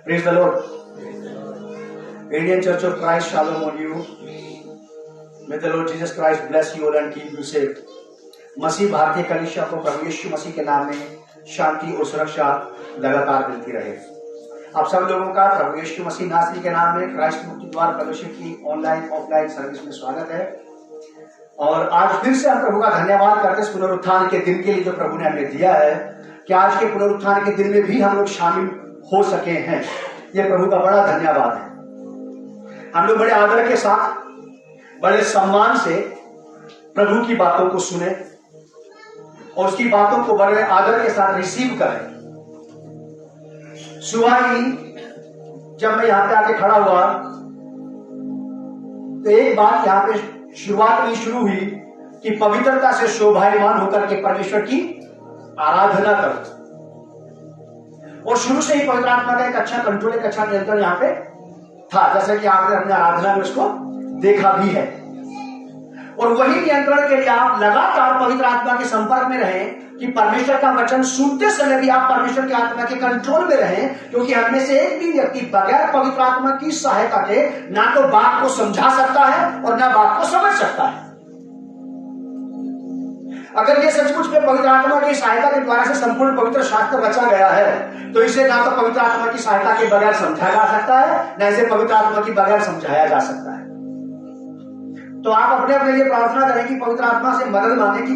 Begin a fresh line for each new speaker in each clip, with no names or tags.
Praise the Lord. Indian Church of Christ, shalom on you. May the Lord Jesus Christ bless you all and keep you safe. मसीह भारतीय कलीसिया को प्रभु यीशु मसीह के नाम में शांति और सुरक्षा लगातार मिलती रहे। आप सब लोगों का प्रभु यीशु मसीह नासरी के नाम में क्राइस्ट मुक्ति द्वार फेलोशिप की ऑनलाइन ऑफलाइन सर्विस में स्वागत है। और आज फिर से हम प्रभु का धन्यवाद करते हैं इस पुनरुत्थान के दिन के लिए जो प्रभु ने हमें दिया है कि आज के पुनरुत्थान के दिन में भी हम लोग शामिल हो सके हैं। ये प्रभु का बड़ा धन्यवाद है। हम लोग बड़े आदर के साथ बड़े सम्मान से प्रभु की बातों को सुने और उसकी बातों को बड़े आदर के साथ रिसीव करें। सुबह ही जब मैं यहां पे आके खड़ा हुआ तो एक बात यहां पे शुरुआत में शुरू हुई कि पवित्रता से शोभायमान होकर के परमेश्वर की आराधना करो। और शुरू से ही पवित्र आत्मा का एक अच्छा कंट्रोल, एक अच्छा नियंत्रण यहाँ पे था, जैसे कि आपने अपने आराधना में उसको देखा भी है। और वही नियंत्रण के लिए आप लगातार पवित्र आत्मा के संपर्क में रहें कि परमेश्वर का वचन सुनते समय भी आप परमेश्वर की आत्मा के कंट्रोल में रहें, क्योंकि हमें से एक भी व्यक्ति बगैर पवित्र आत्मा की सहायता के ना तो बात को समझा सकता है और ना बात को समझ सकता है। अगर ये सचमुच में पवित्र आत्मा की सहायता के द्वारा से संपूर्ण पवित्र शास्त्र रचा गया है तो इसे ना तो पवित्र आत्मा की सहायता के बगैर समझा जा सकता है, ना इसे पवित्र आत्मा की बगैर समझाया जा सकता है। तो आप अपने अपने लिए प्रार्थना करें कि पवित्र आत्मा से मदद मांगे कि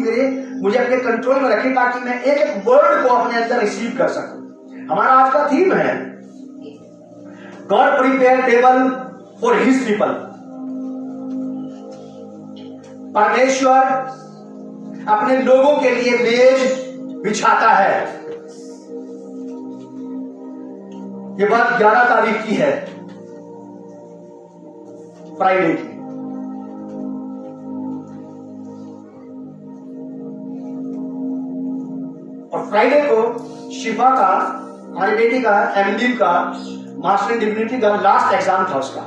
मुझे अपने कंट्रोल में रखें ताकि मैं एक एक वर्ड को अपने अंदर रिसीव कर सकूं। हमारा आज का थीम है God prepare table for his people. परमेश्वर अपने लोगों के लिए मेज बिछाता है। ये बात 11 तारीख की है, फ्राइडे की। और फ्राइडे को शिफा का, हमारी बेटी का, एमडी का मास्टर इन डिविनिटी का लास्ट एग्जाम था उसका।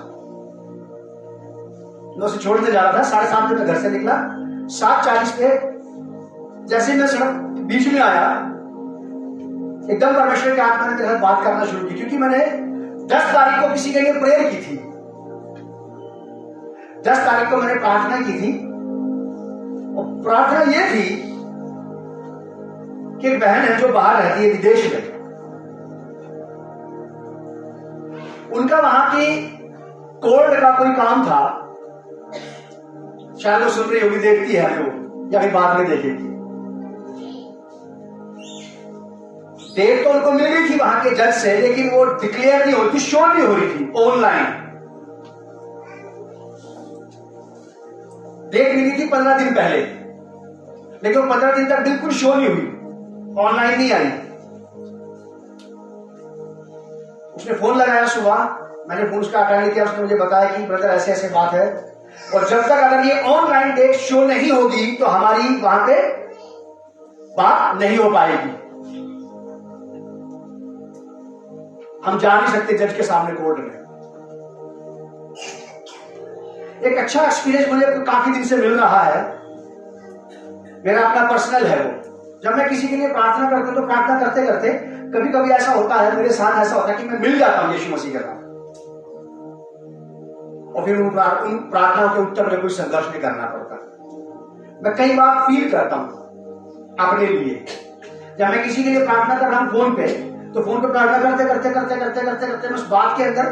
मैं उसे छोड़ने जा रहा था, 7:30 बजे घर से निकला। 7:40 पे जैसे मैं सड़क बीच में आया, एकदम परमेश्वर के आत्मा ने मेरे साथ बात करना शुरू की, क्योंकि मैंने 10 तारीख को किसी के लिए प्रेयर की थी। 10 तारीख को मैंने प्रार्थना की थी और प्रार्थना ये थी कि एक बहन है जो बाहर रहती है विदेश में, उनका वहां की कोर्ट का कोई काम था। शायद वो सुन रही होगी, देखती है वो, या फिर बाद में देखेगी। डेट तो उनको मिल गई थी वहां के जज से, लेकिन वो डिक्लेयर नहीं होती, शो नहीं हो रही थी ऑनलाइन। डेट मिली थी 15 दिन पहले, लेकिन वो 15 दिन तक बिल्कुल शो नहीं हुई, ऑनलाइन नहीं आई। उसने फोन लगाया सुबह, मैंने फोन उसका अटेंड किया। उसने मुझे बताया कि ब्रदर ऐसे ऐसे बात है, और जब तक अगर ये ऑनलाइन डेट शो नहीं होगी तो हमारी वहां पे बात नहीं हो पाएगी। हम जा नहीं सकते जज के सामने कोर्ट में। एक अच्छा एक्सपीरियंस मुझे काफी दिन से मिल रहा है, मेरा अपना पर्सनल है वो। जब मैं किसी के लिए प्रार्थना करता हूं तो प्रार्थना करते करते कभी कभी ऐसा होता है, मेरे साथ ऐसा होता है कि मैं मिल जाता हूं यीशु मसीह के साथ, और फिर उन प्रार्थनाओं के उत्तर में कोई संघर्ष नहीं करना पड़ता। मैं कई बार फील करता हूं अपने लिए, जब मैं किसी के लिए प्रार्थना कर रहा हूं फोन पे, तो फोन पे प्रार्थना करते करते करते करते करते करते मैं उस बात के अंदर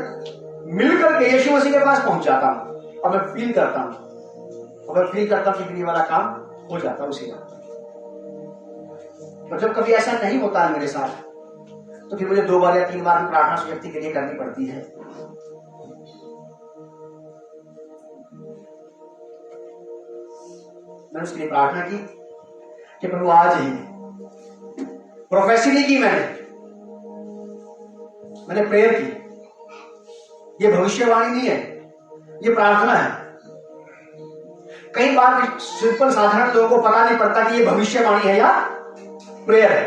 मिलकर के यीशु मसीह के पास पहुंच जाता हूं और मैं फील करता हूं, और मैं फील करता हूं कि ये वाला काम हो जाता है उसी बात। और जब कभी ऐसा नहीं होता है मेरे साथ, तो फिर मुझे 2 बार या 3 बार भी प्रार्थना उस व्यक्ति के लिए करनी पड़ती है। मैंने उसके लिए प्रार्थना की कि प्रभु आज ही, प्रोफेसी नहीं की मैंने प्रेयर की। ये भविष्यवाणी नहीं है, ये प्रार्थना है। कई बार सिंपल साधारण लोगों को पता नहीं पड़ता कि ये भविष्यवाणी है या प्रेयर है।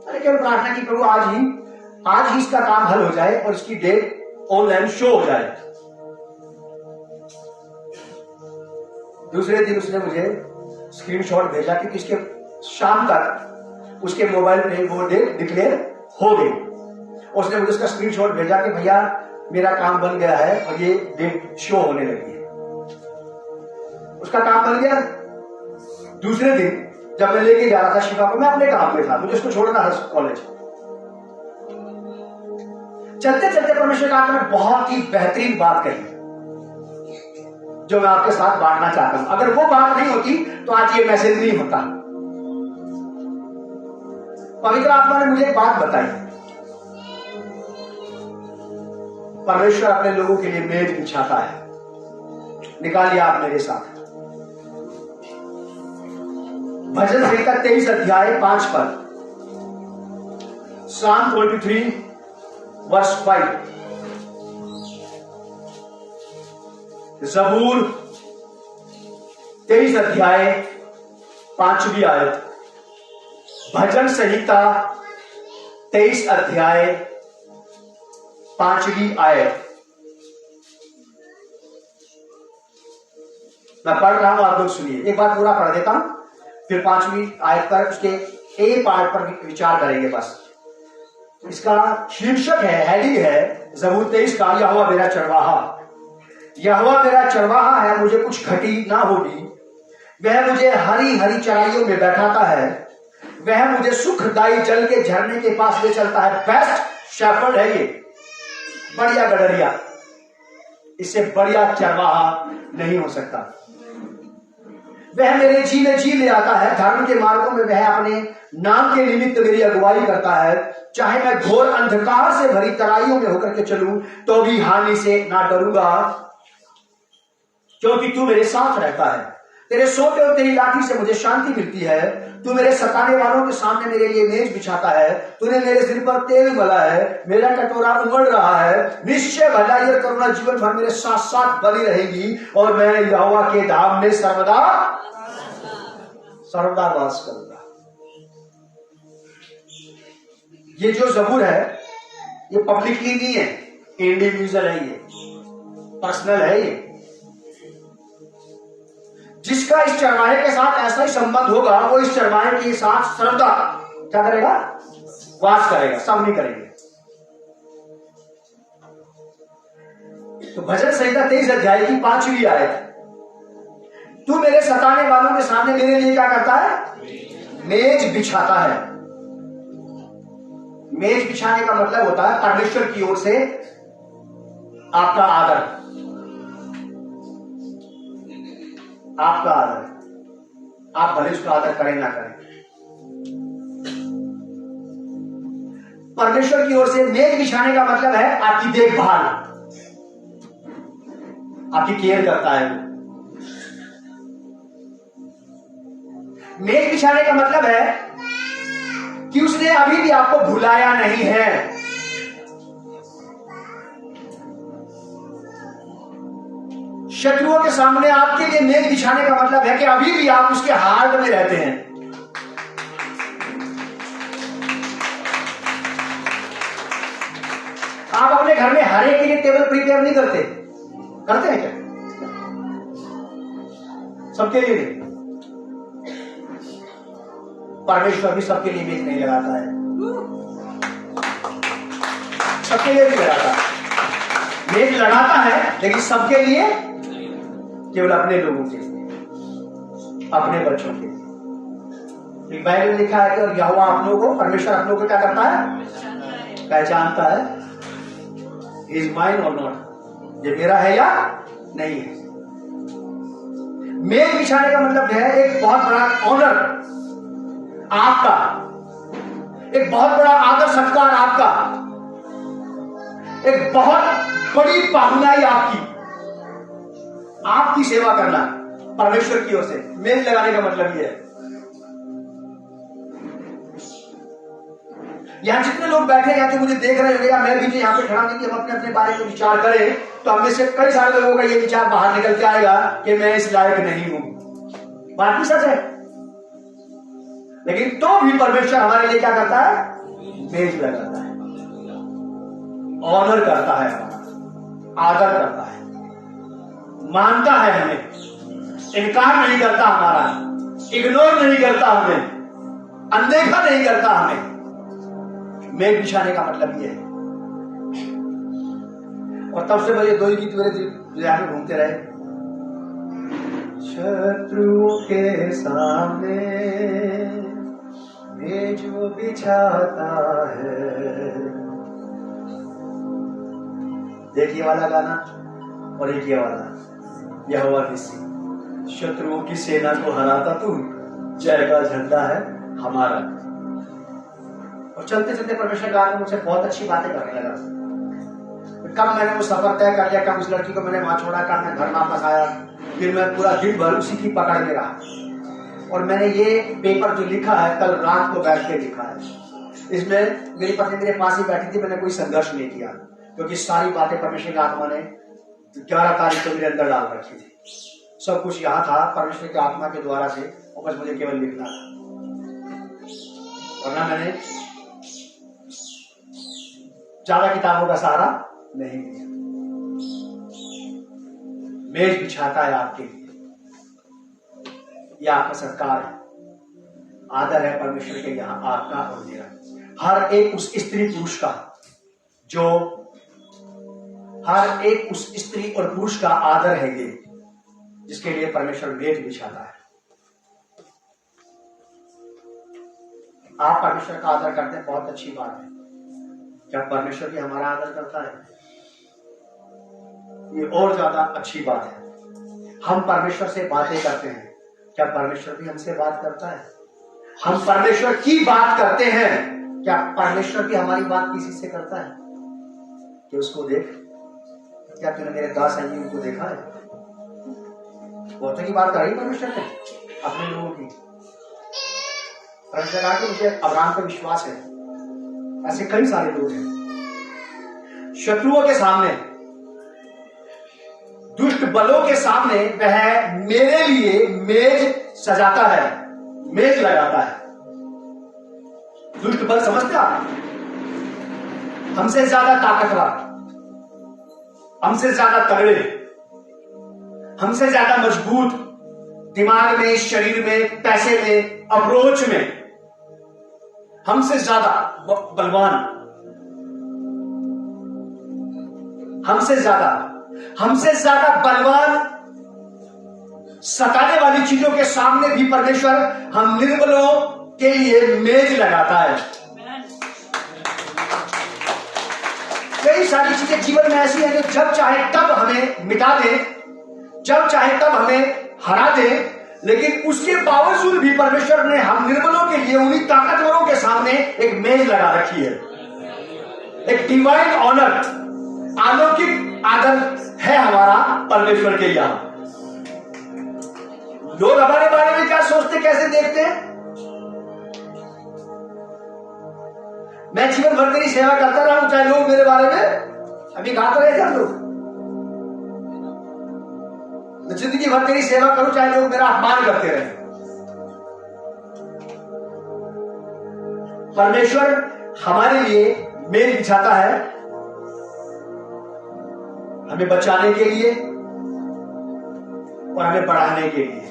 मैंने केवल प्रार्थना की प्रभु आज ही इसका काम हल हो जाए और इसकी डेट ऑनलाइन शो हो जाए। दूसरे दिन उसने मुझे स्क्रीनशॉट भेजा कि इसके शाम तक उसके मोबाइल पे वो डेट डिक्लेयर हो गई उसने मुझे उसका स्क्रीनशॉट भेजा कि भैया मेरा काम बन गया है और ये डेट शो होने लगी है। उसका काम बन गया। दूसरे दिन जब मैं लेके जा रहा था शिवा को, मैं अपने काम में था, मुझे उसको छोड़ना था कॉलेज। चलते चलते परमेश्वर का आपने बहुत ही बेहतरीन बात कही जो मैं आपके साथ बांटना चाहता हूं। अगर वो बात नहीं होती तो आज ये मैसेज नहीं होता। पवित्र आत्मा ने मुझे एक बात बताई। परमेश्वर अपने लोगों के लिए मेज बिछाता है। निकालिए आप मेरे साथ भजन संहिता 23 अध्याय 5 पद, Psalm 23 वर्ष 5। जबूर 23 अध्याय 5वीं आयत, भजन संहिता 23 अध्याय 5वीं आयत। मैं पढ़ रहा हूं, आप लोग सुनिए। एक बार पूरा पढ़ देता हूं, फिर 5वीं आयत पर उसके ए पार्ट पर विचार करेंगे। बस इसका शीर्षक है, हेडिंग है जबूर 23 का, यहोवा मेरा चरवाहा। यहोवा मेरा चरवाहा है, मुझे कुछ घटी ना होगी। वह मुझे हरी हरी चराइयों में बैठाता है, वह मुझे सुखदायी जल के झरने के पास ले चलता है। बेस्ट शेफर्ड है ये, बढ़िया गडरिया, इससे बढ़िया चरवाहा नहीं हो सकता। वह मेरे जी ले आता है, धर्म के मार्गों में वह अपने नाम के निमित्त मेरी अगुवाई करता है। चाहे मैं घोर अंधकार से भरी तराइयों में होकर के चलूं तो भी हानि से ना डरूंगा, क्योंकि तू मेरे साथ रहता है। तेरे सोते और तेरी लाठी से मुझे शांति मिलती है। तू मेरे सताने वालों के सामने मेरे लिए मेज बिछाता है। तूने मेरे सिर पर तेल मला है, मेरा कटोरा उमड़ रहा है। निश्चय भलाई और करुणा जीवन भर मेरे साथ साथ बनी रहेगी, और मैं यहोवा के धाम में सर्वदा वास करूंगा। ये जो जबूर है ये पब्लिकली नहीं है, इंडिविजुअल है, ये पर्सनल है। ये जिसका इस चरवाहे के साथ ऐसा ही संबंध होगा, वो इस चरवाहे के साथ सर्वदा क्या करेगा? वास करेगा। सब नहीं करेंगे। तो भजन संहिता 23 अध्याय की 5वीं आयत, तू मेरे सताने वालों के सामने मेरे लिए क्या करता है? मेज बिछाता है। मेज बिछाने का मतलब होता है परमेश्वर की ओर से आपका आदर, आपका आदर। आप भले उसका आदर करें ना करें, परमेश्वर की ओर से मेज बिछाने का मतलब है आपकी देखभाल, आपकी केयर करता है। मेज बिछाने का मतलब है कि उसने अभी भी आपको भुलाया नहीं है। शत्रुओं के सामने आपके लिए मेज बिछाने का मतलब है कि अभी भी आप उसके हार्ट में रहते हैं। आप अपने घर में हर एक के लिए टेबल प्रिपेयर नहीं करते, करते हैं क्या? सबके लिए नहीं। परमेश्वर भी सबके लिए मेज नहीं लगाता है, सबके लिए भी लगाता है। मेज लगाता है लेकिन सबके लिए, केवल अपने लोगों के लिए, अपने बच्चों के लिए। बाइबल में लिखा है कि यहोवा अपनों को, परमेश्वर अपनों को क्या करता है? पहचानता है। इज माइन और नॉट, ये मेरा है या नहीं है। मेज बिछाने का मतलब है एक बहुत बड़ा ऑनर आपका, एक बहुत बड़ा आदर सत्कार आपका, एक बहुत बड़ी पाहुनाई आपकी, आपकी सेवा करना परमेश्वर की ओर से। मेज लगाने का मतलब यह है। यहां जितने लोग बैठे हैं, जो मुझे देख रहे हैं, या मैं भी यहां पे खड़ा नहीं कि हम अपने अपने बारे में विचार करें, तो हम में से कई सारे लोगों का ये विचार बाहर निकल के आएगा कि मैं इस लायक नहीं हूं। बात भी सच है, लेकिन तो भी परमेश्वर हमारे लिए क्या करता है? मेज लगाता है, ऑनर करता है, हमारा आदर करता है, मानता है हमें, इनकार नहीं करता हमारा, इग्नोर नहीं करता हमें, अनदेखा नहीं करता हमें। मेज बिछाने का मतलब यह है। और तब से मुझे दो ही गीत मेरे दिमाग में घूमते रहे। शत्रुओं के सामने मेज वो बिछाता है। एक ये वाला गाना और एक ये वाला, यहोवा निस्सी, शत्रुओं की सेना को हराता तू, जय का झंडा है हमारा। और चलते चलते परमेश्वर का आदमी मुझसे बहुत अच्छी बातें करने लगा। कब मैंने वो सफर तय कर लिया, कब उस लड़की को मैंने वहां छोड़ा, कब मैं घर वापस आया, फिर मैं पूरा दिन भर उसी की पकड़ में रहा। और मैंने ये पेपर जो लिखा है कल रात को बैठ के लिखा है। इसमें मेरी पत्नी मेरे पास ही बैठी थी, मैंने कोई संघर्ष नहीं किया, क्योंकि सारी बातें परमेश्वर की आत्मा ने 11 तारीख को मेरे अंदर डाल रखी थी। सब कुछ यहाँ था परमेश्वर की आत्मा के द्वारा से, और बस मुझे केवल लिखना था। वरना मैंने ज्यादा किताबों का सहारा नहीं लिया। मेज बिछाता है आपके लिए, यह आपका सत्कार है, आदर है परमेश्वर के यहाँ आपका और मेरा। हर एक उस स्त्री पुरुष का, जो हर एक उस स्त्री और पुरुष का आदर है ये, जिसके लिए परमेश्वर मेज बिछाता है। आप परमेश्वर का आदर करते हैं, बहुत अच्छी बात है। क्या परमेश्वर भी हमारा आदर करता है? ये और ज्यादा अच्छी बात है। हम परमेश्वर से बातें करते हैं, क्या परमेश्वर भी हमसे बात करता है? हम परमेश्वर की बात करते हैं, क्या परमेश्वर भी हमारी बात किसी से करता है कि उसको देख, क्या तूने मेरे दास अय्यूब को देखा है? बहुतों की बात करी परमेश्वर ने अपने लोगों की। परमेश्वर कहा कि मुझे अब्राहम पर विश्वास है। ऐसे कई सारे लोग हैं। शत्रुओं के सामने, दुष्ट बलों के सामने वह मेरे लिए मेज सजाता है, मेज लगाता है। दुष्ट बल समझते आप? हमसे ज्यादा ताकतवर, हमसे ज्यादा तगड़े, हमसे ज्यादा मजबूत, दिमाग में, शरीर में, पैसे में, अप्रोच में हमसे ज्यादा बलवान, हमसे ज्यादा बलवान सताने वाली चीजों के सामने भी परमेश्वर हम निर्बलों के लिए मेज लगाता है। कई सारी चीजें जीवन में ऐसी हैं जो जब चाहे तब हमें मिटा दे, जब चाहे तब हमें हरा दे, लेकिन उसके बावजूद भी परमेश्वर ने हम निर्बलों के लिए, उन्हीं ताकतवरों के सामने एक मेज लगा रखी है। एक डिवाइन ऑनर, अलौकिक आदर है हमारा परमेश्वर के यहां। लोग हमारे बारे में क्या सोचते, कैसे देखते हैं? मैं जीवन भर तेरी सेवा करता रहा हूं, चाहे लोग मेरे बारे में अभी गाते रहे थे लोग, जिंदगी भर तेरी सेवा करूं, चाहे लोग मेरा अपमान करते रहे। परमेश्वर हमारे लिए मेज बिछाता है, हमें बचाने के लिए और हमें बढ़ाने के लिए।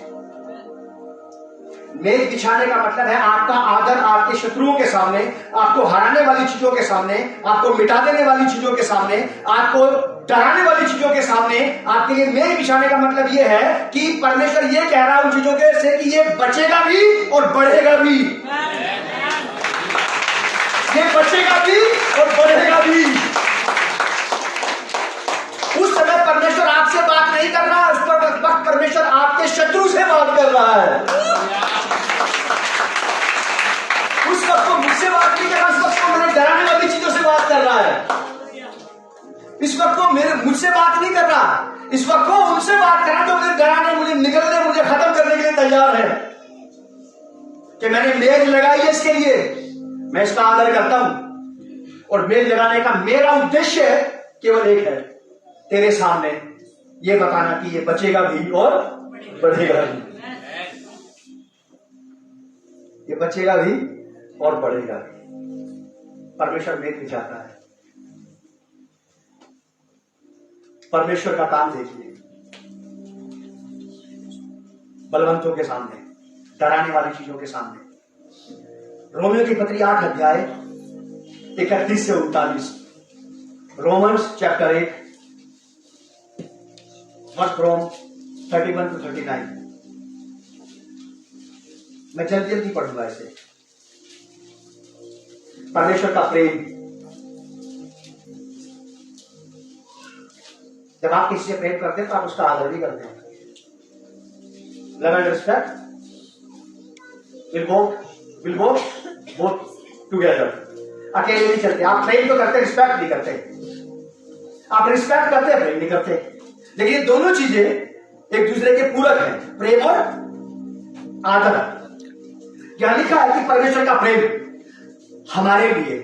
मेज बिछाने का मतलब है आपका आदर आपके शत्रुओं के सामने, आपको हराने वाली चीजों के सामने, आपको मिटा देने वाली चीजों के सामने, आपको डराने वाली चीजों के सामने आपके लिए मेज बिछाने का मतलब यह है कि परमेश्वर यह कह रहा है उन चीजों के से कि ये बचेगा भी और बढ़ेगा भी, ये बचेगा भी और बढ़ेगा भी। उस समय परमेश्वर आपसे बात नहीं कर रहा है, उस वक्त परमेश्वर आपके शत्रु से बात कर रहा है। उस वक्त वो मुझसे बात नहीं कर रहा, उस वक्त वो मुझे डराने वाली चीजों से बात कर रहा है। इस वक्त वो मुझसे बात नहीं कर रहा, इस वक्त वो उनसे बात कर रहा जो मुझे डराने, मुझे निगलने, मुझे खत्म करने के लिए तैयार है। कि मैंने मेज लगाई है इसके लिए, मैं इसका आदर करता हूं। और मेज लगाने का मेरा उद्देश्य केवल एक है, तेरे सामने ये बताना कि ये बचेगा भी और बढ़ेगा भी, ये बचेगा भी और बढ़ेगा भी। परमेश्वर मेज बिछाता है। परमेश्वर का काम देखिए, बलवंतों के सामने, डराने वाली चीजों के सामने। रोमियो की पत्री 8 अध्याय 31 से 39, Romans chapter 8 first Rome 31 to 39। मैं जल्दी जल्दी पढ़ूंगा इसे। परमेश्वर का प्रेम। जब आप किसी से प्रेम करते हैं तो आप उसका आदर भी करते हैं। Love and respect will go both together. अकेले नहीं चलते। आप प्रेम तो करते, रिस्पेक्ट नहीं करते। आप रिस्पेक्ट करते, प्रेम नहीं करते। लेकिन ये दोनों चीजें एक दूसरे के पूरक हैं, प्रेम और आदर। यहां लिखा है कि परमेश्वर का प्रेम हमारे लिए,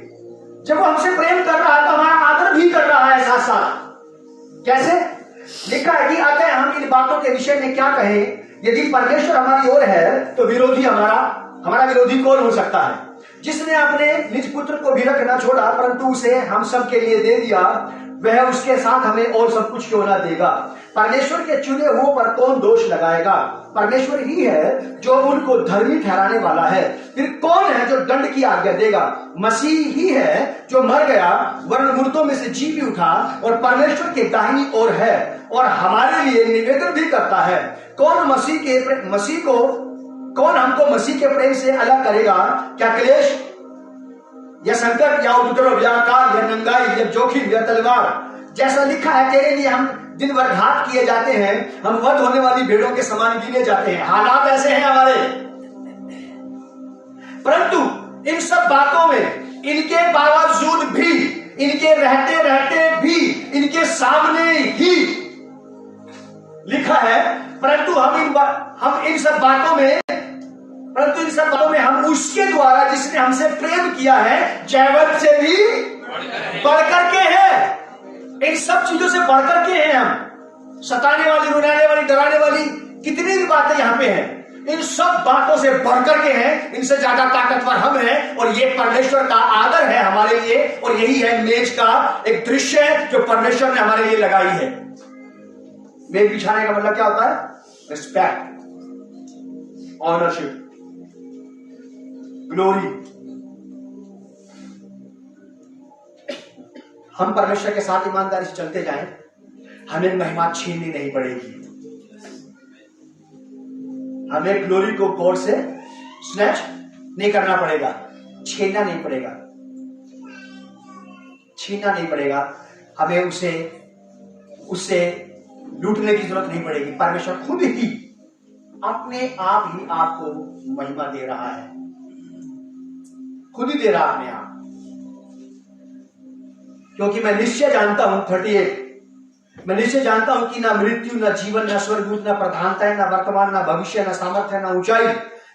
जब वो हमसे प्रेम कर रहा है तो हमारा आदर भी कर रहा है साथ साथ। कैसे? लिखा है कि अतः हम इन बातों के विषय में क्या कहें? यदि परमेश्वर हमारी ओर है तो विरोधी हमारा विरोधी कौन हो सकता है? जिसने अपने निज पुत्र को भी रख ना छोड़ा परंतु उसे हम सब के लिए दे दिया, वह उसके साथ हमें और सब कुछ क्यों ना देगा? परमेश्वर के चुने हुओं पर कौन दोष लगाएगा? परमेश्वर ही है जो उनको धर्मी ठहराने वाला है। फिर कौन है जो दंड की आज्ञा देगा? मसीह ही है जो मर गया वरन मुर्दों में से जी भी उठा और परमेश्वर के दाहिनी ओर है और हमारे लिए निवेदन भी करता है। कौन हमको मसीह के प्रेम से अलग करेगा? क्या क्लेश या संकट या उपद्रव या अकाल या नंगाई या जोखिम या तलवार? जैसा लिखा है, तेरे लिए हम दिन भर घात किए जाते हैं, हम वध होने वाली भेड़ों के समान गिने जाते हैं। हालात ऐसे हैं हमारे, परंतु इन सब बातों में, इनके बावजूद भी, इनके रहते रहते भी, इनके सामने ही लिखा है, परंतु हम इन सब बातों में हम उसके द्वारा जिसने हमसे प्रेम किया है जयवंत से भी बढ़कर के हैं। इन सब चीजों से बढ़कर के हैं हम। सताने वाली, रुलाने वाली, डराने वाली कितनी भी बातें यहां पे हैं, इन सब बातों से बढ़कर के हैं। इनसे ज्यादा ताकतवर हम हैं और ये परमेश्वर का आदर है हमारे लिए। और यही है मेज का एक दृश्य जो परमेश्वर ने हमारे लिए लगाई है। मेज बिछाने का मतलब क्या होता है? Respect, ownership, glory. हम परमेश्वर के साथ ईमानदारी से चलते जाएं, हमें महिमा छीननी नहीं पड़ेगी। हमें ग्लोरी को गॉड से स्नैच नहीं करना पड़ेगा, छीनना नहीं पड़ेगा, छीनना नहीं पड़ेगा। हमें उससे लूटने की जरूरत नहीं पड़ेगी। परमेश्वर खुद ही अपने आप ही आपको महिमा दे रहा है, खुद ही दे रहा अपने आप। क्योंकि मैं निश्चय जानता हूं, 38, मैं निश्चय जानता हूं कि ना मृत्यु, ना जीवन, ना स्वर्गदूत, ना प्रधानताएं, ना वर्तमान, ना भविष्य, ना सामर्थ्य, ना ऊंचाई,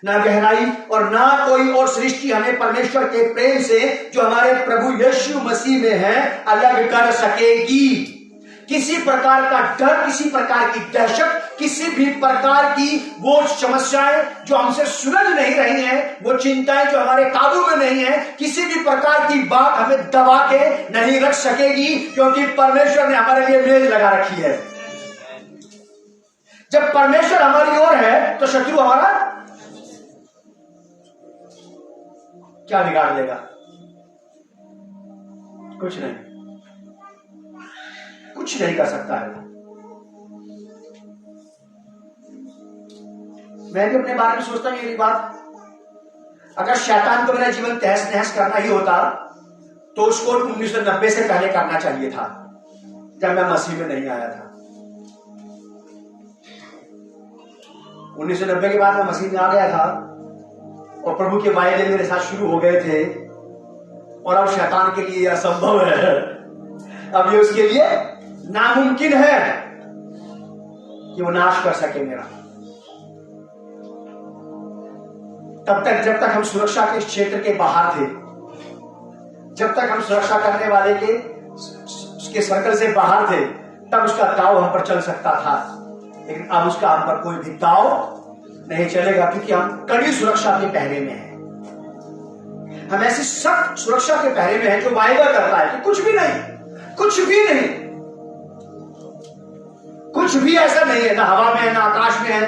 ना गहराई और ना कोई और सृष्टि हमें परमेश्वर के प्रेम से जो हमारे प्रभु यीशु मसीह में है अलग कर सकेगी। किसी प्रकार का डर, किसी प्रकार की दहशत, किसी भी प्रकार की वो समस्याएं जो हमसे सुलझ नहीं रही हैं, वो चिंताएं जो हमारे काबू में नहीं है, किसी भी प्रकार की बात हमें दबा के नहीं रख सकेगी। क्योंकि परमेश्वर ने हमारे लिए मेज लगा रखी है। जब परमेश्वर हमारी ओर है तो शत्रु हमारा क्या बिगाड़ लेगा? कुछ नहीं, कुछ नहीं कर सकता है। मैं भी अपने बारे में सोचता हूं ये बात, अगर शैतान को मेरा जीवन तहस नहस करना ही होता तो उसको 1990 से पहले करना चाहिए था, जब मैं मसीह में नहीं आया था। 1990 के बाद मैं मसीह में आ गया था और प्रभु के वायदे मेरे साथ शुरू हो गए थे और अब शैतान के लिए यह असंभव है, अब ये उसके लिए नामुमकिन है कि वो नाश कर सके मेरा। तब तक जब तक हम सुरक्षा के क्षेत्र के बाहर थे, जब तक हम सुरक्षा करने वाले के सर्कल से बाहर थे, तब उसका दाव हम पर चल सकता था। लेकिन अब उसका हम पर कोई भी दाव नहीं चलेगा, क्योंकि हम कड़ी सुरक्षा के पहरे में हैं। हम ऐसी सख्त सुरक्षा के पहरे में हैं जो वायदा करता है कि कुछ भी नहीं, कुछ भी नहीं, कुछ भी ऐसा नहीं है, ना हवा में है, ना आकाश में है,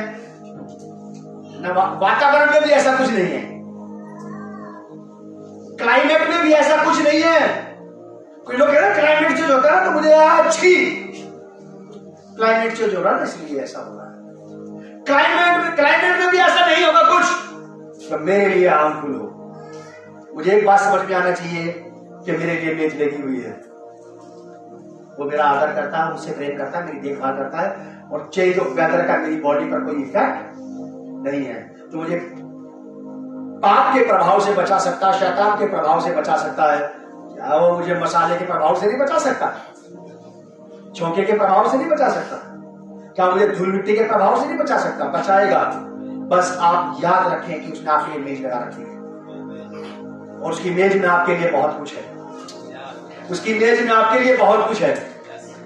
ना वातावरण में भी ऐसा कुछ नहीं है, क्लाइमेट में भी ऐसा कुछ नहीं है। कोई लोग कह रहे हैं क्लाइमेट चेंज होता है तो मुझे अच्छी, क्लाइमेट चेंज हो रहा है, इसलिए ऐसा हो रहा है। क्लाइमेट में भी ऐसा नहीं होगा कुछ तो मेरे लिए हार्मफुल हो। मुझे एक बात समझ में आना चाहिए कि मेरे लिए मेज लगी हुई है, वो मेरा आदर करता है, मुझसे प्रेम करता है, मेरी देखभाल करता है, और चेंज ऑफ वेदर का मेरी बॉडी पर कोई इफेक्ट नहीं है। तो मुझे पाप के प्रभाव से बचा सकता, शैतान के प्रभाव से बचा सकता है, क्या वो मुझे मसाले के प्रभाव से नहीं बचा सकता, छौके के प्रभाव से नहीं बचा सकता, क्या मुझे धूल मिट्टी के प्रभाव से नहीं बचा सकता? बचाएगा। बस आप याद रखें कि उसने आपके लिए मेज लगा रखी है, और उसकी मेज में आपके लिए बहुत कुछ है। उसकी मेज में आपके लिए बहुत कुछ है।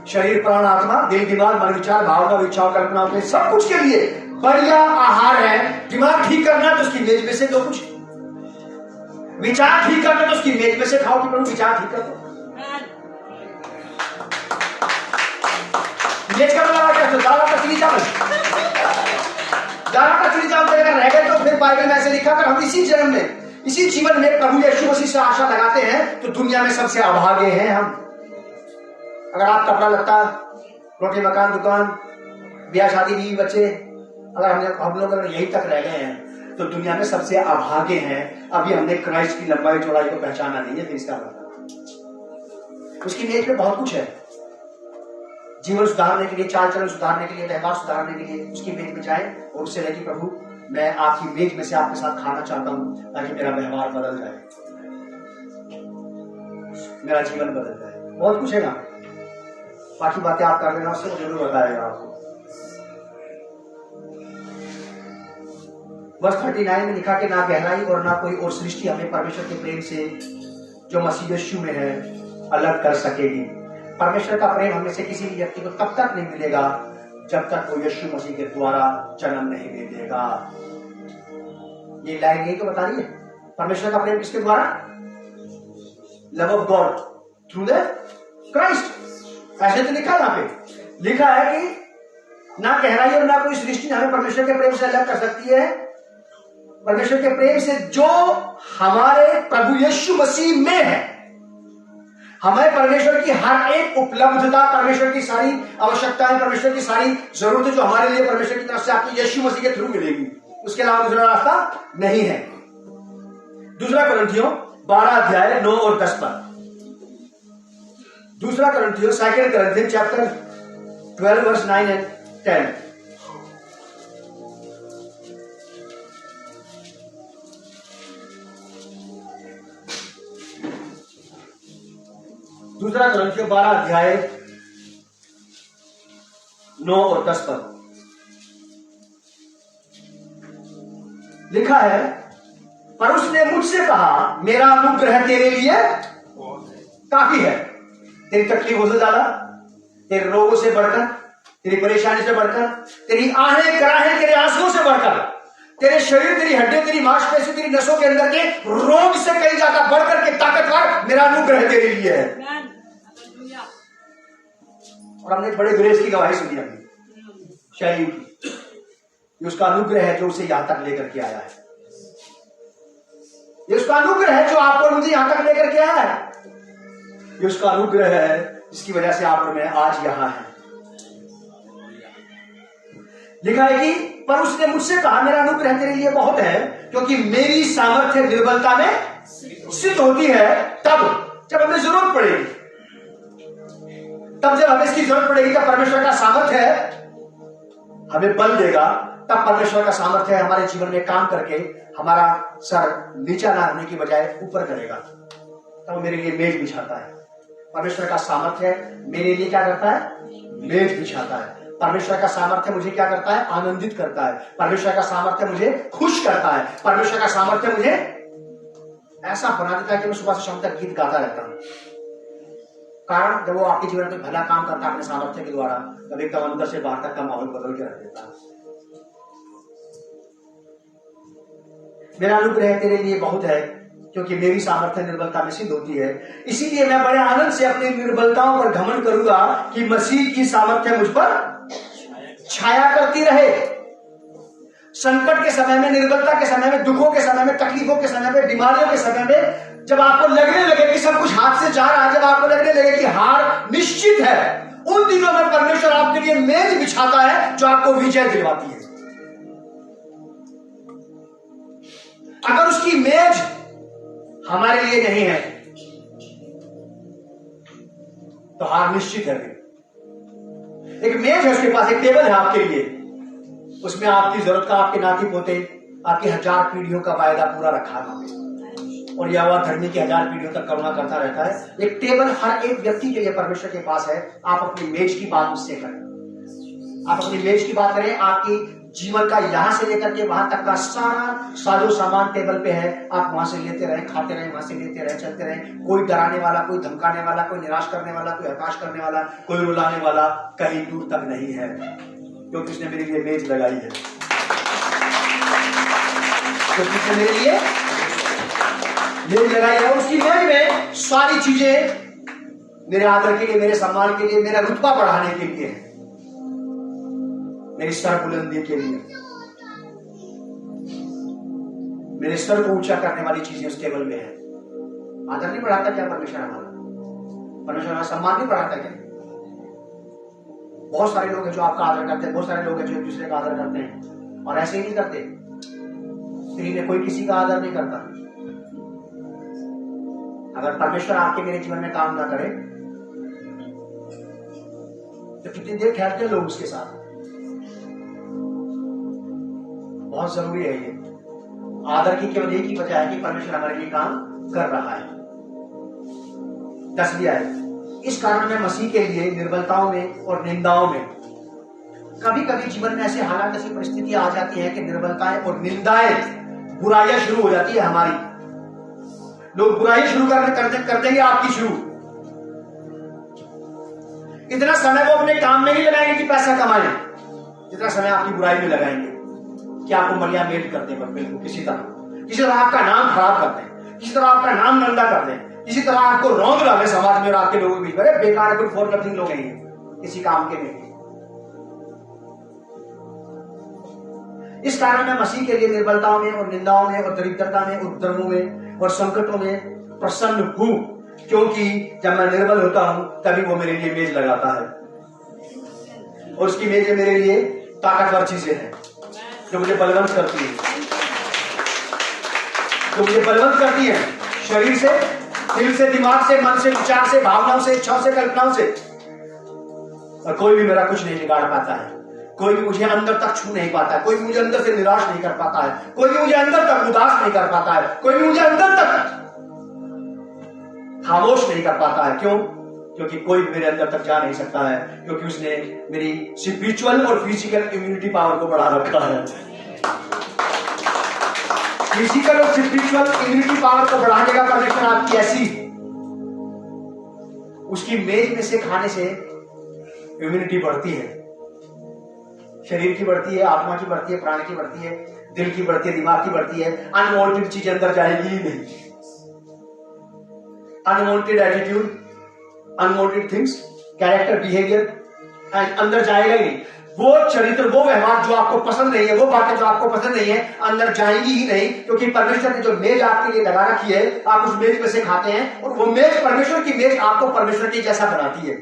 शरीर, प्राण, आत्मा, दिल, दिमाग, मन, विचार, भावना, इच्छाओं, कल्पना, में सब कुछ के लिए बढ़िया आहार है। दिमाग ठीक करना तो उसकी मेज में से दो कुछ, विचार ठीक करना तो उसकी मेज में से खाओ कि प्रभु विचार ठीक कर दो। मेज का मतलब क्या? दाल का चिली चावल, दाल का चिली चावल अगर रह गए तो फिर बाइबल में ऐसे लिखा कि हम इसी जन्म में, इसी जीवन में प्रभु यीशु मसीह से आशा लगाते हैं तो दुनिया में सबसे अभागे हैं हम। अगर आप कपड़ा लत्ता, रोटी, मकान, दुकान, ब्याह, शादी, बीवी, बच्चे, अगर हम लोग अगर यही तक रह गए हैं तो दुनिया में सबसे अभागे हैं। अभी हमने क्राइस्ट की लंबाई चौड़ाई को पहचाना नहीं है, फिर इसका मतलब उसकी मेज में बहुत कुछ है। जीवन सुधारने के लिए, चाल चलन सुधारने के लिए, व्यवहार सुधारने के लिए उसकी मेज में जाए और उससे लगे प्रभु मैं आपकी मेज में से आपके साथ खाना चाहता हूं ताकि मेरा व्यवहार बदल जाए, मेरा जीवन बदल जाए। बहुत कुछ है ना, बाकी बातें आप कर लेना, उससे वो जरूर बताएगा आपको। वर्ष 39 में लिखा कि ना गहराई और ना कोई और सृष्टि हमें परमेश्वर के प्रेम से जो मसीह यीशु में है अलग कर सकेगी। परमेश्वर का प्रेम हमें से किसी भी व्यक्ति को तब तक नहीं मिलेगा जब तक वो यीशु मसीह के द्वारा जन्म नहीं ले लेगा। ये लाइन यही तो बता रही है, परमेश्वर का प्रेम किसके द्वारा? Love of God through the Christ. ऐसे तो लिखा, यहाँ पे लिखा है कि ना गहराई और ना कोई सृष्टि हमें परमेश्वर के प्रेम से अलग कर सकती है। परमेश्वर के प्रेम से जो हमारे प्रभु यीशु मसीह में है, हमें परमेश्वर की हर एक उपलब्धता, परमेश्वर की सारी आवश्यकताएं, परमेश्वर की सारी जरूरतें जो हमारे लिए परमेश्वर की तरफ से आपकी यीशु मसीह के थ्रू मिलेगी, उसके अलावा दूसरा रास्ता नहीं है। दूसरा कुरिन्थियों 12 अध्याय 9 और 10 पर, दूसरा कुरिन्थियों, second Corinthian chapter 12 verse 9 and 10। दूसरा कुरिन्थियों 12 अध्याय 9 और 10 पर लिखा है, पर उसने मुझसे कहा मेरा अनुग्रह तेरे लिए काफी है। तेरी तकलीफों से ज्यादा, तेरे रोगों से बढ़कर, तेरी परेशानी से बढ़कर, तेरी आहें कराहें, तेरे आंसुओं से बढ़कर, तेरे शरीर, तेरी हड्डियां, तेरी मांसपेशी, तेरी नसों के अंदर के रोग से कहीं ज्यादा बढ़कर के ताकतवर मेरा अनुग्रह तेरे लिए है। और हमने बड़े ग्रेस की गवाही सुनी अभी शैली की, ये उसका अनुग्रह है जो उसे यहां तक लेकर के आया है। ये उसका अनुग्रह है जो आपको मुझे यहां तक लेकर के आया है। ये उसका अनुग्रह है जिसकी वजह से आप और मैं आज यहां हैं। लिखा है कि पर उसने मुझसे कहा मेरा अनुग्रह तेरे लिए बहुत है, क्योंकि मेरी सामर्थ्य निर्बलता में सिद्ध होती है। तब जब हमें जरूरत पड़ेगी, तब जब हमें इसकी जरूरत पड़ेगी, तब परमेश्वर का सामर्थ्य है हमें बल देगा। तब परमेश्वर का सामर्थ्य है हमारे जीवन में काम करके हमारा सर नीचा ना होने की बजाय ऊपर करेगा। तब मेरे लिए मेज बिछाता है। परमेश्वर का सामर्थ्य मेरे लिए क्या करता है? मेज बिछाता है। परमेश्वर का सामर्थ्य मुझे क्या करता है? आनंदित करता है। परमेश्वर का सामर्थ्य मुझे खुश करता है। परमेश्वर का सामर्थ्य मुझे ऐसा बना देता है कि मैं सुबह से शाम तक गीत गाता रहता हूं। कारण जब वो आपके जीवन में भला काम करता है अपने सामर्थ्य के द्वारा, कभी एकदम अंदर से बाहर तक का माहौल बदल के रख देता है। मेरा अनुग्रह तेरे लिए बहुत है, क्योंकि मेरी सामर्थ्य निर्बलता में सिद्ध होती है। इसीलिए मैं बड़े आनंद से अपनी निर्बलताओं पर घमंड करूंगा कि मसीह की सामर्थ्य मुझ पर छाया करती रहे। संकट के समय में, निर्बलता के समय में, दुखों के समय में, तकलीफों के समय में, बीमारियों के समय में, जब आपको लगने लगे कि सब कुछ हाथ से जा रहा है, जब आपको लगने लगे कि हार निश्चित है उन दिनों में परमेश्वर आपके लिए मेज बिछाता है जो आपको विजय दिलवाती है। अगर उसकी मेज हमारे लिए नहीं है तो हार निश्चित है। एक मेज है उसके पास, एक टेबल है आपके लिए, उसमें आपकी जरूरत का, आपके नाती पोते, आपकी 1000 पीढ़ियों का वायदा पूरा रखा है और यह वह धर्मी की 1000 पीढ़ियों तक करुणा करता रहता है। एक टेबल हर एक व्यक्ति के लिए परमेश्वर के पास है। आप अपनी मेज की बात उससे करें, आप अपनी मेज की बात करें। आपकी जीवन का यहां से लेकर के वहां तक का सारा साजो सामान टेबल पे है। आप वहां से लेते रहे, खाते रहे, वहां से लेते रहे, चलते रहे। कोई डराने वाला, कोई धमकाने वाला, कोई निराश करने वाला, कोई हताश करने वाला, कोई रुलाने वाला कहीं दूर तक नहीं है, क्योंकि उसने मेरे लिए मेज लगाई है। क्योंकि उसने मेरे लिए मेज लगाई है और उसकी मेज में सारी चीजें मेरे आदर के लिए, मेरे सम्मान के लिए, मेरा रुतबा बढ़ाने के लिए, मेरी सर बुलंदी के लिए, मेरे सर को ऊंचा करने वाली चीजें उस टेबल में है। आदर नहीं बढ़ाता क्या परमेश्वर हमारा? परमेश्वर हमारा सम्मान नहीं बढ़ाता क्या? बहुत सारे लोग हैं जो आपका आदर करते हैं, बहुत सारे लोग हैं जो एक दूसरे का आदर करते हैं और ऐसे ही नहीं करते। स्त्री में कोई किसी का आदर नहीं करता। अगर परमेश्वर आपके मेरे जीवन में काम ना करे तो कितनी देर खेलते हैं लोग उसके साथ। बहुत जरूरी है ये। आदर की केवल एक ही वजह है कि परमेश्वर हमारे लिए काम कर रहा है। 10 है। इस कारण मैं मसीह के लिए निर्बलताओं में और निंदाओं में, कभी कभी जीवन में ऐसे हालात, ऐसी परिस्थितियां आ जाती है कि निर्बलताएं और निंदाएं, बुराइयां शुरू हो जाती है हमारी। लोग बुराई शुरू कर देंगे आपकी शुरू। इतना समय वो अपने काम में नहीं लगाएंगे कि पैसा कमाएं, जितना समय आपकी बुराई में लगाएंगे कि आपको मलिया मेल कर दें। बिल्कुल किसी तरह आपका नाम खराब कर दें, किसी तरह आपका नाम नंगा कर दें, किसी तरह आपको रौंद डालें समाज में और आपके लोगों के बीच में। बेकार, गुड फॉर नथिंग लोग हैं, किसी काम के नहीं। इस कारण मैं मसीह के लिए निर्बलताओं में और निंदाओं में और दरिद्रता में, उपद्रवों में और संकटों में प्रसन्न हूं, क्योंकि जब मैं निर्बल होता हूं तभी वो मेरे लिए मेज लगाता है। और उसकी मेज मेरे लिए ताकतवर चीजें हैं जो मुझे बलवंत करती है, जो मुझे बलवंत करती है, शरीर से, दिल से, दिमाग से, मन से, विचार से, भावनाओं से, इच्छाओं से, कल्पनाओं से। और कोई भी मेरा कुछ नहीं बिगाड़ पाता है, कोई भी मुझे अंदर तक छू नहीं पाता है, कोई भी मुझे अंदर से निराश नहीं कर पाता है, कोई भी मुझे अंदर तक उदास नहीं कर पाता है, कोई भी मुझे अंदर तक खामोश नहीं कर पाता है। क्यों? क्योंकि कोई मेरे अंदर तक जा नहीं सकता है, क्योंकि उसने मेरी स्पिरिचुअल और फिजिकल इम्यूनिटी पावर को बढ़ा रखा है। फिजिकल और स्पिरिचुअल इम्यूनिटी पावर को बढ़ाने का परमेश्वर आपकी ऐसी, उसकी मेज में से खाने से इम्यूनिटी बढ़ती है, शरीर की बढ़ती है, आत्मा की बढ़ती है, प्राण की बढ़ती है, दिल की बढ़ती है, दिमाग की बढ़ती है। अनवांटेड चीज अंदर जाएगी ही नहीं। Unwanted attitude, unwanted things, character, behaviour अंदर जाएगा ही नहीं। वो चरित्र, वो व्यवहार जो आपको पसंद नहीं है, वो बातें जो आपको पसंद नहीं है, अंदर जाएंगी ही नहीं। क्योंकि परमेश्वर ने जो मेज आपके लिए लगा रखी है, आप उस मेज में से खाते हैं और वो मेज, परमेश्वर की मेज, आपको परमेश्वर की जैसा बनाती है।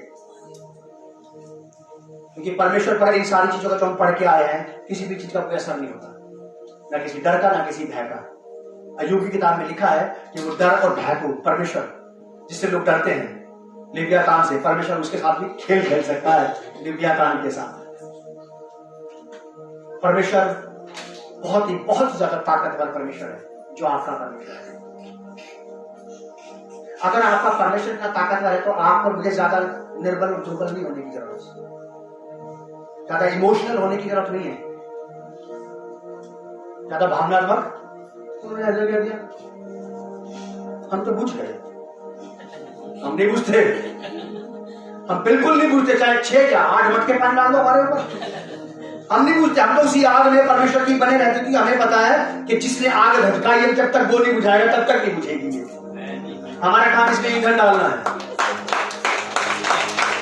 क्योंकि परमेश्वर पर इन सारी चीजों का जो हम पढ़ के आए हैं, किसी भी चीज का कोई असर नहीं होता, ना किसी डर का, ना किसी भय का। अय्यूब की किताब में लिखा है कि वो डर और भय को, परमेश्वर जिससे लोग डरते हैं, लिव्यातान से, परमेश्वर उसके साथ भी खेल खेल सकता है, लिव्यातान के साथ। परमेश्वर बहुत ही ज्यादा ताकतवर परमेश्वर है जो आपका परमेश्वर है। अगर आपका परमेश्वर इतना ताकतवर है तो आप और मुझे ज्यादा निर्बल और दुर्बल नहीं होने की जरूरत है, ज्यादा इमोशनल होने की जरूरत नहीं है, ज्यादा भावनात्मक। तुमने ऐसा कह दिया, हम तो बुझ गए। हम नहीं बुझते, हम बिल्कुल नहीं बुझते, चाहे 6 क्या 8 मटके पानी डाल दो हमारे ऊपर, हम नहीं बुझते। हम तो उसी आग में परमेश्वर की बने रहते, क्योंकि हमें पता है कि जिसने आग धधकाई है, जब तक वो नहीं बुझाएगा तब तक नहीं बुझेगी। हमारा काम इसमें ईंधन डालना है।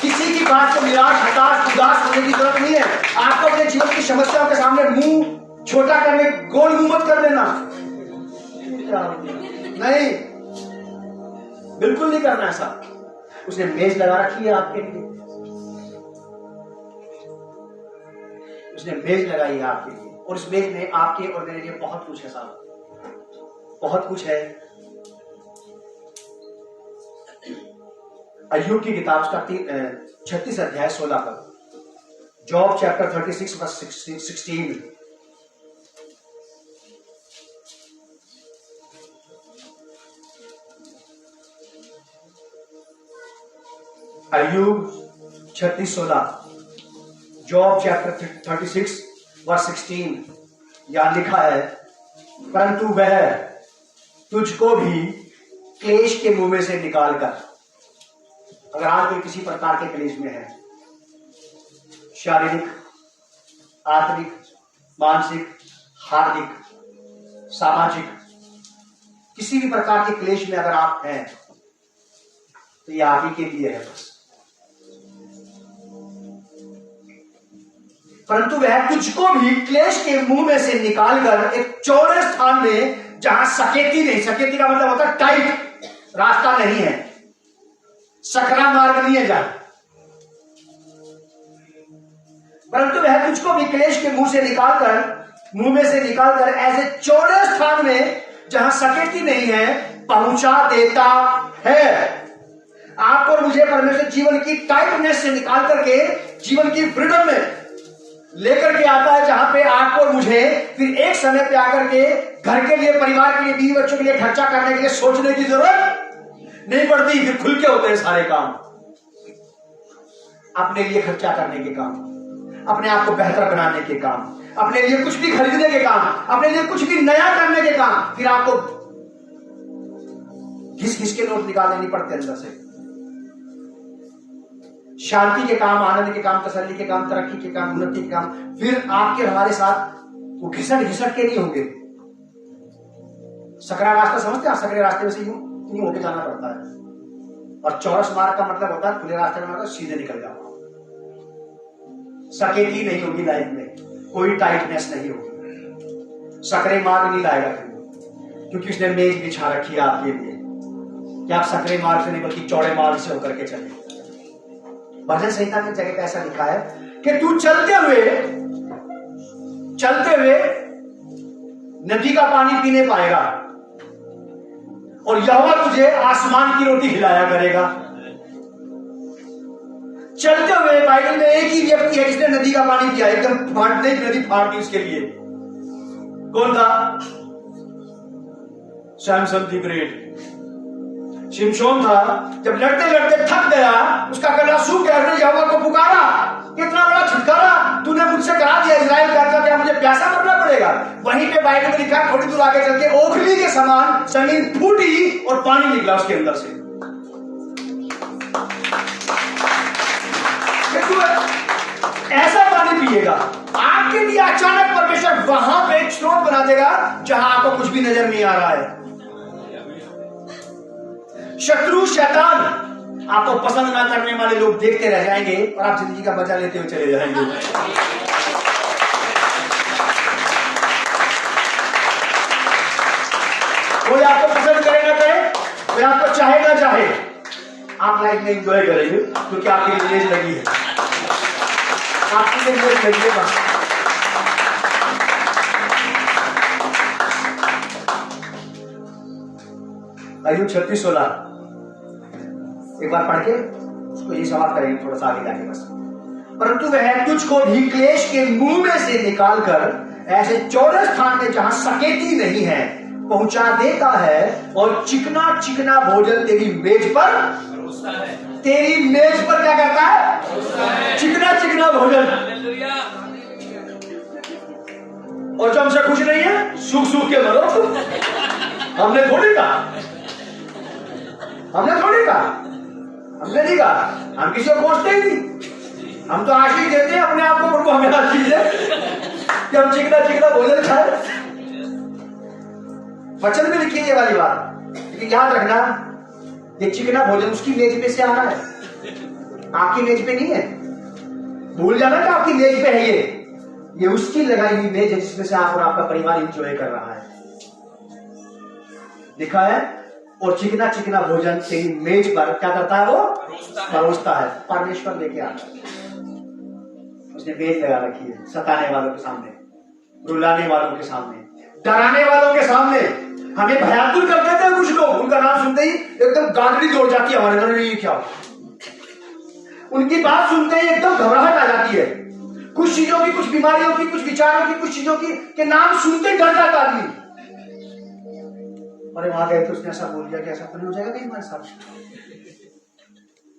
किसी की बात को निराश, हताश, उदास होने की जरूरत नहीं है। आपको अपने जीवन की समस्याओं के सामने मुंह छोटा करने, गोल मुंह मत कर देना, नहीं, बिल्कुल नहीं करना ऐसा। उसने मेज लगा रखी है आपके लिए, उसने मेज लगाई है आपके लिए, और इस मेज में आपके और मेरे लिए बहुत कुछ है साहब, बहुत कुछ है। अय्यूब की किताब उसका 36 अध्याय 16 पर, जॉब चैप्टर 36 वर्स 16। अय्यूब 36:16, जॉब चैप्टर 36 वर्स 16, यहां लिखा है, परंतु वह तुझको भी क्लेश के मुंह में से निकाल कर, अगर आज कोई किसी प्रकार के क्लेश में है, शारीरिक, आत्मिक, मानसिक, हार्दिक, सामाजिक, किसी भी प्रकार के क्लेश में अगर आप हैं, तो ये आप ही के लिए है बस। परंतु वह तुझको भी क्लेश के मुंह में से निकालकर एक चौड़े स्थान में, जहां सकेती नहीं, सकेती का मतलब होता है टाइट रास्ता नहीं है, सकरा मार्ग नहीं है जहां, परंतु वह तुझको भी क्लेश के मुंह में से निकालकर ऐसे चौड़े स्थान में, जहां सकेती नहीं है, पहुंचा देता है। आपको और मुझे परमेश्वर जीवन की टाइटनेस से निकाल करके जीवन की फ्रीडम में लेकर के आता है, जहां पे आपको और मुझे फिर एक समय पे आकर के घर के लिए, परिवार के लिए, बीवी बच्चों के लिए खर्चा करने के लिए सोचने की जरूरत नहीं पड़ती। फिर खुल के होते हैं सारे काम, अपने लिए खर्चा करने के काम, अपने आप को बेहतर बनाने के काम, अपने लिए कुछ भी खरीदने के काम, अपने लिए कुछ भी नया करने के काम। फिर आपको घिस घिस के नोट निकालने नहीं पड़ते अंदर से। शांति के काम, आनंद के काम, तसल्ली के काम, तरक्की के काम, उन्नति के काम, फिर आपके हमारे साथ वो घिसट के नहीं होंगे। सकरा रास्ता समझते हैं? सकरे रास्ते में से यूं होके जाना पड़ता है, और चौरस मार्ग का मतलब होता है खुले रास्ते में सीधे निकल जाओ। सकेती नहीं होगी लाइफ में, कोई टाइटनेस नहीं होगी, सकरे मार्ग नहीं लाएगा फिर, क्योंकि उसने मेज बिछा रखी है आपके लिए कि आप सकरे मार्ग से नहीं बल्कि चौड़े मार्ग से होकर के चले। भजन संहिता की जगह पे ऐसा लिखा है कि तू चलते हुए नदी का पानी पीने पाएगा, और यहोवा तुझे आसमान की रोटी खिलाया करेगा। चलते हुए बाइबल में एक ही व्यक्ति है जिसने नदी का पानी पिया, एकदम फाटने की नदी फाट दी उसके लिए। कौन था? सैमसन द ग्रेट, शिमशोन था। जब लड़ते लड़ते थक गया, उसका गला सूख गया, उसने यहोवा को पुकारा, कितना बड़ा छुटकारा तूने मुझसे करा दिया इस्राएल का, क्या मुझे प्यासा मरना पड़ेगा? वहीं पे बाइबल में लिखा, थोड़ी दूर आगे चल के ओखली के समान जमीन फूटी और पानी निकला उसके अंदर से। ऐसा पानी पिएगा, आपके लिए अचानक परमेश्वर वहां पे एक स्रोत बना देगा जहां आपको कुछ भी नजर नहीं आ रहा है। शत्रु शैतान आपको पसंद ना करने वाले लोग देखते रह जाएंगे, और आप जिंदगी का मजा लेते हुए चले जाएंगे। कोई आपको पसंद करे ना करे, कोई आपको चाहे ना चाहे, आप लाइफ में एंजॉय करेंगे, क्योंकि आपके लिए मेज लगी है, आपके लिए मेज लगी है। बस अय्यूब 36:16 एक बार पढ़ के उसको ये समाप्त करेंगे, थोड़ा सा आगे जाके बस। परंतु वह तुझको भी क्लेश के मुंह में से निकालकर ऐसे चौड़े स्थान में, जहां सकेती नहीं है, पहुंचा देता है, और चिकना चिकना भोजन तेरी मेज पर परोसता है। तेरी मेज पर क्या करता है? चिकना चिकना भोजन। और जो हमसे खुश नहीं है, सूख सूख के मरो। हमने थोड़ी कहा, हमने नहीं कहा, हम किसी को कोसते ही नहीं, हम तो आशीष देते हैं अपने आप को, प्रभु हमें आशीष दे कि हम चिकना चिकना भोजन खाए। वचन में लिखी ये वाली बात, लेकिन याद रखना, ये चिकना भोजन उसकी मेज पे से आ रहा है, आपकी मेज पे नहीं है। भूल जाना कि आपकी मेज पे है ये उसकी लगाई हुई मेज है, जिसमें से आप और आपका परिवार इंजॉय कर रहा है। लिखा है, और चिकना चिकना भोजन तेरी मेज पर क्या करता है? वो परोसता है, परमेश्वर लेके आता है। उसने मेज लगा रखी है सताने वालों के सामने, रुलाने वालों के सामने, डराने वालों के सामने। हमें भयातुर कर देते हैं कुछ लोग, उनका नाम सुनते ही एकदम गांडली दौड़ जाती है हमारे अंदर, ये क्या हो। उनकी बात सुनते ही एकदम घबराहट आ जाती है। कुछ चीजों की, कुछ बीमारियों की, कुछ विचारों की, कुछ चीजों की के नाम सुनते डर जाता आदमी। अरे वहां गए तो उसने ऐसा बोल दिया कि ऐसा तो नहीं हो जाएगा कहीं हमारे साथ।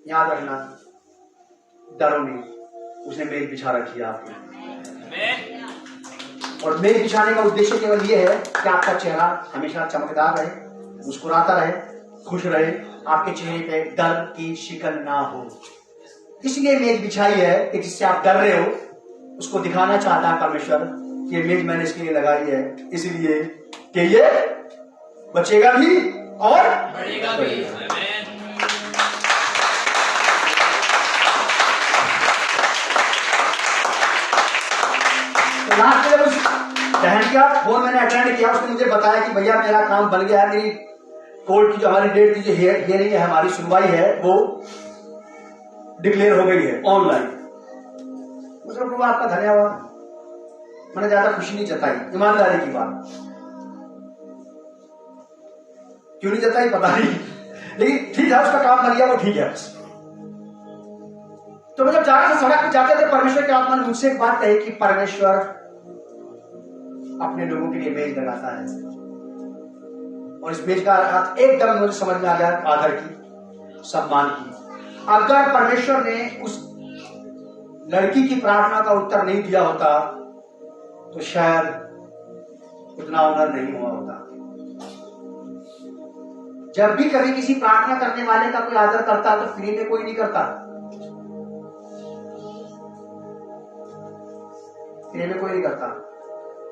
याद रखना, डरो नहीं, उसने मेज बिछा रखी है आपके। और मेज बिछाने का उद्देश्य केवल ये है कि आपका चेहरा हमेशा चमकदार रहे, मुस्कुराता रहे, खुश रहे, आपके चेहरे पे डर की शिकन ना हो। इसलिए मेज बिछाई है कि जिससे आप डर रहे हो उसको दिखाना चाहता है परमेश्वर कि ये मेज मैंने इसके लिए लगाई है, इसलिए कि ये बचेगा भी और बढ़ेगा भी। तो लास्ट में जब उस बहन का फोन मैंने अटेंड किया, उसने मुझे बताया कि भैया मेरा काम बन गया है, मेरी कोर्ट की जो हमारी डेट की जो हियरिंग है, हमारी सुनवाई है, वो डिक्लेयर हो गई है ऑनलाइन। मतलब प्रभु आपका धन्यवाद। मैंने ज्यादा खुशी नहीं जताई, ईमानदारी की बात क्यों नहीं जताई पता नहीं, लेकिन ठीक है, उसका काम बन गया, वो ठीक है। तो मतलब जा रहे थे, सड़क पे जाते थे, परमेश्वर की आत्मा ने मुझसे एक बात कही कि परमेश्वर अपने लोगों के लिए मेज लगाता है। और इस मेज का अर्थ एकदम मुझे समझ में आ गया, आदर की, सम्मान की। अगर परमेश्वर ने उस लड़की की प्रार्थना का उत्तर नहीं दिया होता तो शायद उतना ऑनर नहीं हुआ होता। जब भी कभी किसी प्रार्थना करने वाले का कोई आदर करता तो फ्री में कोई नहीं करता, फ्री में कोई नहीं करता।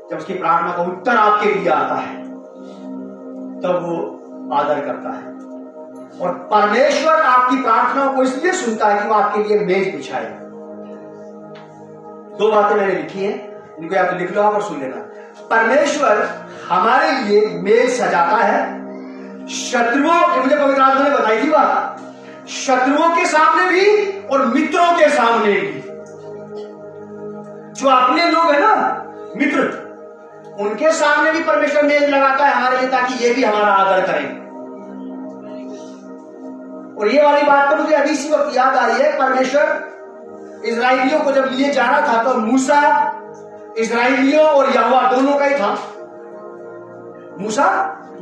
जब उसकी प्रार्थना का उत्तर आपके लिए आता है तब वो आदर करता है। और परमेश्वर आपकी प्रार्थनाओं को इसलिए सुनता है कि वो आपके लिए मेज बिछाए। दो बातें मैंने लिखी हैं, इनको या तो लिख लो आप और सुन लेना। परमेश्वर हमारे लिए मेज सजाता है, शत्रुओं, मुझे पवित्र आत्मा ने बताई थी बात, शत्रुओं के सामने भी और मित्रों के सामने भी। जो अपने लोग है ना, मित्र, उनके सामने भी परमेश्वर मेज लगाता है हमारे लिए, ताकि ये भी हमारा आदर करें। और ये वाली बात तो मुझे अभी इसी वक्त याद आई है। परमेश्वर इजराइलियों को जब लिए जा रहा था तो मूसा इजराइलियों और यहोवा दोनों का ही था, मूसा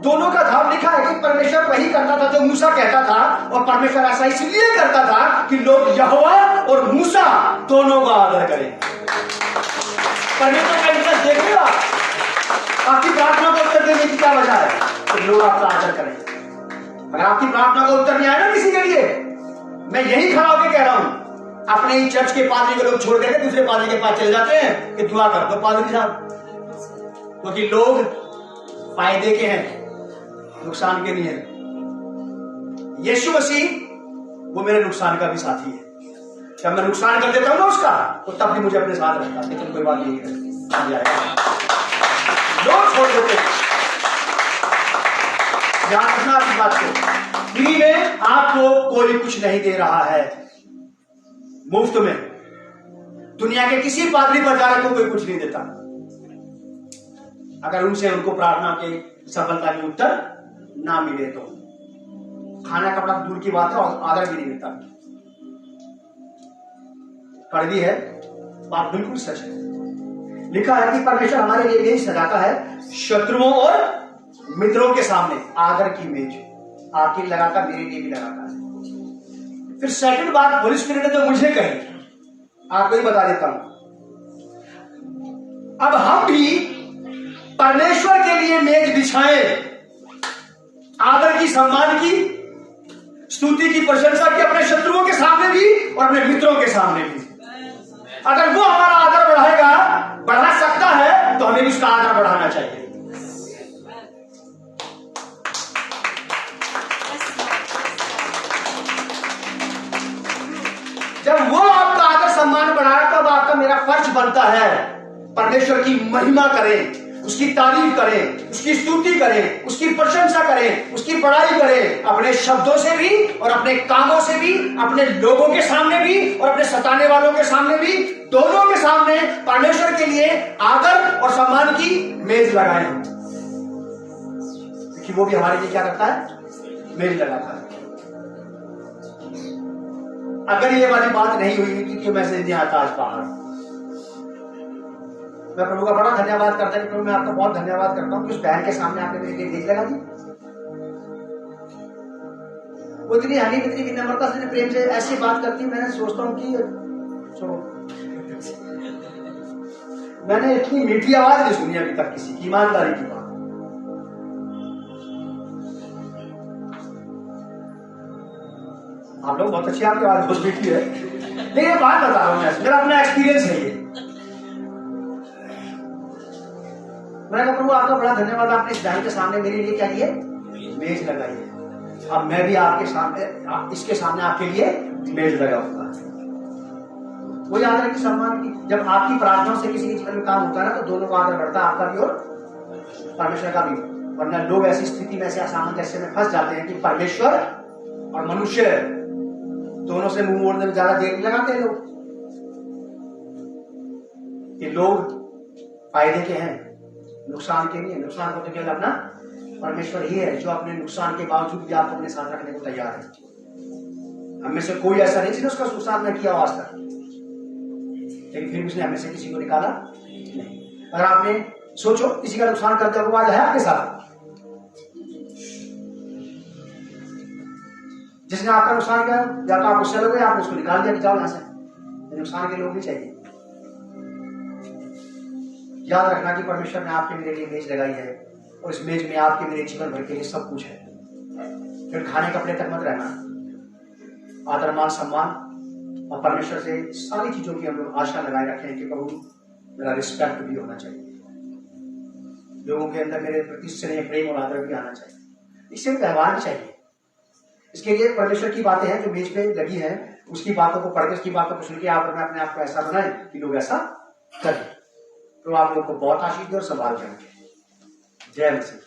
दोनों का था। लिखा है कि परमेश्वर वही करता था जो मूसा कहता था, और परमेश्वर ऐसा इसलिए करता था कि लोग यहोवा और मूसा दोनों का आदर करें। परमेश्वर का इंटरेस्ट देख लो, आपकी प्रार्थना को उत्तर देने की क्या वजह है? तो लोग आपका आदर करें। अगर आपकी प्रार्थना का उत्तर नहीं आया ना किसी के लिए, मैं यही खड़ा होकर कह रहा हूं, अपने ही चर्च के पादरी को लोग छोड़ करके दूसरे पादरी के पास चले जाते हैं कि दुआ कर दो पादरी साहब, क्योंकि लोग फायदे के हैं, नुकसान के नहीं है। यीशु मसीह वो मेरे नुकसान का भी साथी है। जब मैं नुकसान कर देता हूं ना उसका, तो तब भी मुझे अपने साथ रखता है, लेकिन कोई बात नहीं है, लोग छोड़ देते हैं। ध्यान रखना आपकी बात को, फ्री में आपको कोई कुछ नहीं दे रहा है, मुफ्त में। दुनिया के किसी पादरी पर को कोई कुछ नहीं देता अगर उनसे उनको प्रार्थना के सफलता के उत्तर ना मिले तो। खाना कपड़ा दूर की बात है, और आदर भी नहीं मिलता। कड़वी है बात, बिल्कुल सच है। लिखा है कि परमेश्वर हमारे लिए मेज सजाता है, शत्रुओं और मित्रों के सामने आदर की मेज आपके लिए लगाता, मेरे लिए भी लगाता है। फिर सेकंड बात होली स्पिरिट ने जो मुझे कही, आपको ही बता देता हूं। अब हम भी परमेश्वर के लिए मेज बिछाएं, आदर की, सम्मान की, स्तुति की, प्रशंसा की, अपने शत्रुओं के सामने भी और अपने मित्रों के सामने भी। अगर वो हमारा आदर बढ़ाएगा, बढ़ा सकता है, तो हमें भी उसका आदर बढ़ाना चाहिए। जब वो आपका आदर सम्मान बढ़ाए, तब आपका मेरा फर्ज बनता है परमेश्वर की महिमा करें, उसकी तारीफ करें, उसकी स्तुति करें, उसकी प्रशंसा करें, उसकी बड़ाई करें, अपने शब्दों से भी और अपने कामों से भी, अपने लोगों के सामने भी और अपने सताने वालों के सामने भी, दोनों के सामने परमेश्वर के लिए आदर और सम्मान की मेज लगाएं। क्योंकि वो भी हमारे लिए क्या करता है? मेज लगाता है। अगर ये वाली बात नहीं हुई कि क्यों मैसेज नहीं आता आज बाहर, मैं प्रभु का बड़ा धन्यवाद करता हूं। प्रभु मैं आपका बहुत धन्यवाद करता हूं कि उस बहन के सामने आपने मेरे लिए मेज लगा दी। वो इतनी हनी, इतनी विनम्रता से, प्रेम से ऐसी बात करती, मैंने सोचता हूँ कि छोड़ो, मैंने इतनी मीठी आवाज नहीं सुनी अभी तक किसी की, ईमानदारी की बात। आप लोग बहुत अच्छी, आपकी आवाज बहुत मीठी है, लेकिन ये बात बता रहा हूं मैं, मेरा अपना एक्सपीरियंस है ये। मैंने कहा प्रभु आपका बड़ा धन्यवाद, आपने इस बहन के सामने मेरे लिए क्या किए? मेज लगाई है। अब मैं भी आपके सामने, इसके सामने आपके लिए मेज लगाऊंगा। वो याद रखिए सम्मान की, जब आपकी प्रार्थनाओं से किसी के जीवन में काम होता है ना, तो दोनों का आदर बढ़ता है, आपका भी और परमेश्वर का भी। वरना लोग ऐसी स्थिति में, ऐसे असामंजस्य में फंस जाते हैं कि परमेश्वर और मनुष्य दोनों से मुंह मोड़ने में ज्यादा देर नहीं लगाते हैं लोग। ये लोग फायदे के हैं, नुकसान के नहीं। नुकसान को तो केवल अपना परमेश्वर ही है जो अपने नुकसान के बावजूद भी आपको अपने साथ रखने को तैयार है। हमें से कोई ऐसा नहीं जिसने उसका नुकसान न किया आज तक, लेकिन फिर उसने हमें से किसी को निकाला नहीं। अगर आपने सोचो किसी का नुकसान करते हुए आज है आपके साथ, जिसने आपका नुकसान किया, या तो आप उससे लगे, आप उसको निकाल दिया कि जाओ यहां से। नुकसान के लोग नहीं चाहिए। याद रखना कि परमेश्वर ने आपके मेरे लिए मेज लगाई है, और इस मेज में आपके मेरे जीवन भर के लिए सब कुछ है। फिर खाने कपड़े तक मत रहना, आदर मान सम्मान और परमेश्वर से सारी चीजों की हम लोग आशा लगाए रखें कि प्रभु मेरा रिस्पेक्ट भी होना चाहिए, लोगों के अंदर मेरे प्रति स्नेह, प्रेम और आदर भी आना चाहिए, इससे व्यवहार भी चाहिए। इसके लिए परमेश्वर की बातें हैं जो मेज पे लगी हैं, उसकी बातों को पढ़ के, उसकी बातों को सुन के आप अपने आप को ऐसा बनाए कि लोग ऐसा करें। तो आप लोगों को बहुत आशीष दे और संभाल के रखें। जय मसीह।